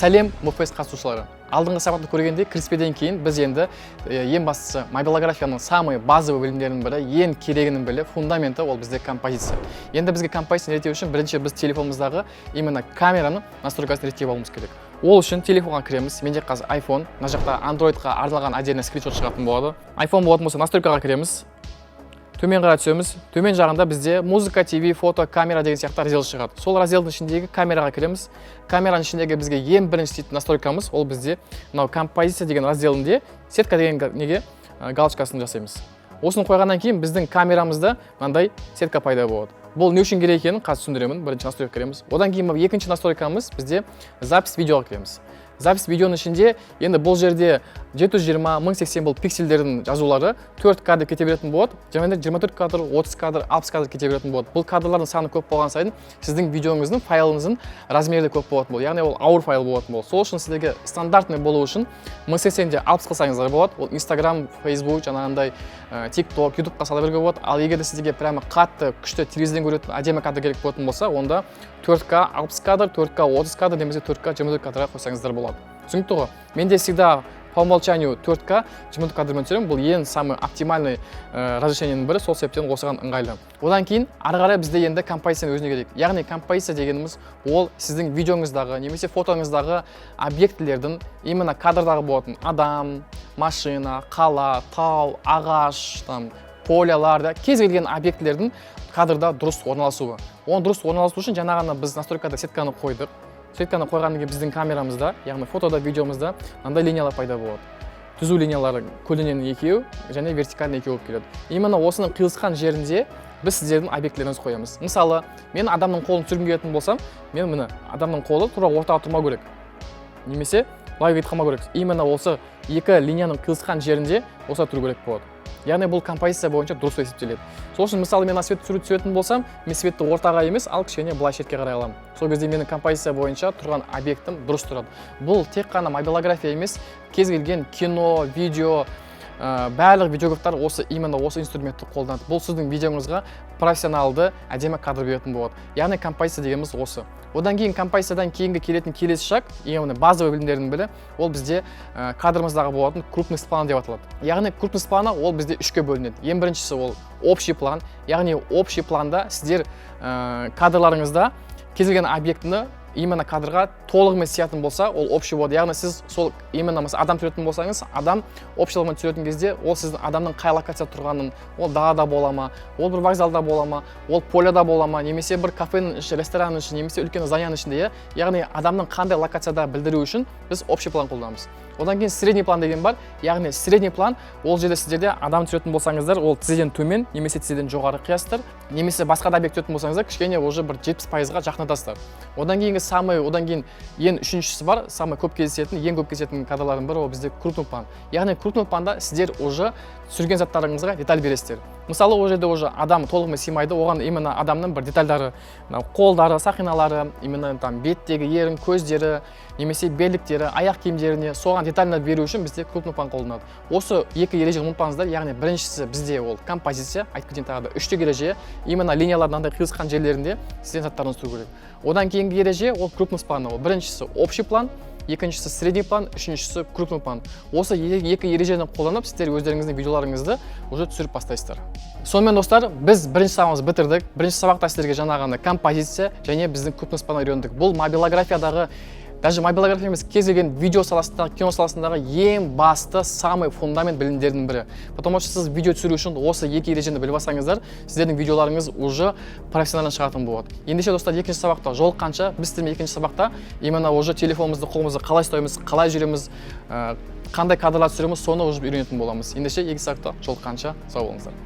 Сәлем Муфест қатысушылары. Алдыңғы сабақта көргенде кіріспеден кейін біз енді ең бастысы мобилографияның самый базовый білімдерінің бірі, ең керегінің бірі, фундаменті ол бізде композиция. Енді бізге композицияны реттеу үшін бірінші біз телефонымыздағы именно камераны настройкасын реттеп алуымыз керек. Ол үшін телефонға кіреміз. Менде қазір iPhone, мына жақта Androidқа арналған отдельный скриншот шығатын болады. iPhone болатын болса настройкаға кіреміз. Төмен қарай түсеміз. Төмен жағында бізде музыка, TV, фото, камера деген сияқты раздел шығады. Сол разделдің ішіндегі камераға кіреміз. Камераның ішіндегі бізге ең бірінші істейтін настройкамыз ол бізде мынау композиция деген разделінде сетка деген неге галочкасын жасаймыз. Осыны қойғаннан кейін біздің камерамызда мынандай сетка пайда болады. Бұл не үшін керек екенін қазір түсіндіремін. Бірінші настройка кіреміз. Одан кейін екінші настройкамыз бізде запись видеоға кіреміз. Запись видеоның ішінде енді бұл жерде 720, 1080 бұл пиксельдердің жазулары 4 кадр кете беретін болады. Және 24 кадр, 30 кадр, 60 кадр кете беретін болады. Бұл кадрлардың саны көп болған сайын сіздің видеоңыздың файлыңыздың размері көп болатын болады. Яғни ол ауыр файл болатын болады. Сол үшін сіздерге стандартный болу үшін 1080-де 60 қылсаңыздар болады. Ол Instagram, Facebook, жаңағындай TikTok, YouTube-қа сала беруге болады. Ал егер де сіздерге прямо қатты, күшті телевизорден көретін әдемі кадр керек болатын болса, онда 4К 60 кадр, 4К 30 кадр немесе 4К 24 кадрға қойсаңыздар болады. Түсінікті ғой? Менде всегда по умолчанию 4К 24 кадрмен түсіремін. Бұл ең самый оптимальный разрешениенің бірі, сол себептен осыған ыңғайлы. Одан кейін ары қарай бізде енді композицияның өзіне керек. Яғни композиция дегеніміз ол сіздің видеоңыздағы немесе фотоңыздағы объектілердің именно кадрдағы болатын адам, машина, қала, тау, ағаш, полялар, кез келген объектілердің кадрда дұрыс орналасуы. Оны дұрыс орналасу үшін жаңа ғана біз настройкада сетканы қойдық. Сетканы қойғаннан кейін біздің камерамызда, яғни фотода, видеомызда мынандай линиялар пайда болады. Түзу линиялары көлденең екеу және вертикальный екеу болып келеді. Именно осының қиылысқан жерінде біз сіздердің объектілеріңізді қоямыз. Мысалы, мен адамның қолын түсіргім келетін болсам, мен міне адамның қолы тура ортаға тұрмау керек. Немесе былай кетіп қалмау керек. Именно осы екі линияның қиылысқан жерінде осылай тұру керек болады. Яғни бұл композиция бойынша дұрыс есептеледі. Сол үшін мысалы мен свет түсіретін болсам, мен светті ортаға емес, ал кішкене былай шетке қарай аламын. Сол кезде менің композиция бойынша тұрған объектім дұрыс тұрады. Бұл тек қана мобилография емес, кез келген кино, видео, барлық видеографтар именно осы инструментті қолданады. Бұл сіздің видеоңызға профессионалды әдемі кадр беретін болады. Яғни композиция дегеніміз осы. Одан кейін композициядан кейінгі келетін келесі шаг, ең базовый білімдердің бірі, ол бізде кадрымыздағы болатын крупность планы деп аталады. Яғни крупность планы ол бізде үшке бөлінеді. Ең біріншісі ол общий план. Яғни общий планда сіздер кадрларыңызда кез келген объектіні именно кадрға толығымен сиятын болса, ол общий болады. Яғни сіз сол именно адам түсіретін болсаңыз, адам общылығымен түсіретін кезде, ол сіздің адамның қай локацияда тұрғанын, ол далада бола ма, ол бір вокзалда бола ма, ол поляда бола ма, немесе бір кафенің іші, ресторанның іші, немесе үлкен зданияның ішінде, яғни адамның қандай локацияда білдіру үшін біз общий план қолданамыз. Одан кейін средний план деген бар. Яғни средний план ол жерде сіздерде адам түсіретін болсаңыздар, ол тізеден төмен немесе тізеден жоғары қиясыздар, немесе басқа да объект түсіретін болсаңыздар, кішкене уже бір 70%-ға жақындатасыздар. Одан кейін ең үшіншісі бар, самый көп кездесетін, ең көп кездесетін кадрлардың бірі ол бізде крупный план. Яғни крупный планда сіздер уже түсірген заттарыңызға деталь бересіздер. Мысалы, ол жерде уже адам толығымен сыймайды, оған именно адамның бір детальдары, қолдары, сақиналары, именно беттегі ерін, көздері, немесе белдіктері, аяқ киімдеріне соған детальны беру үшін бізде крупный план қолданады. Осы екі ережені ұмытпаңыздар. Яғни біріншісі бізде ол композиция, айтып кетейін тағы да үштік ереже, именно линиялардың қиылысқан жерлерінде сізден заттарыңыз тұру керек. Одан кейінгі ереже ол крупность планы. Біріншісі общий план, екіншісі средний план, үшіншісі крупный план. Осы екі ережені қолданып, сіздер өздеріңіздің видеоларыңызды уже түсіріп бастайсыздар. Сонымен достар, біз бірінші сабағымызды бітірдік. Бірінші сабақта сіздерге жаңағыны композиция және біздің крупность планы үйрендік. Бұл мобилографиядағы, даже мобилография емес, кез келген видео саласындағы, кино саласындағы ең басты, самый фундамент білімдердің бірі. Потому что сіз видео түсіру үшін осы екі ережені біліп алсаңыздар, сіздердің видеоларыңыз уже профессионалдан шығатын болады. Ендеше достар, екінші сабақта жолыққанша, біз сіздермен екінші сабақта именно уже телефонымызды, қолымызды қалай ұстаймыз, қалай жүреміз, қандай кадрлар түсіреміз, соны уже үйренетін боламыз. Ендеше екінші сабақта жолыққанша сау болыңыздар.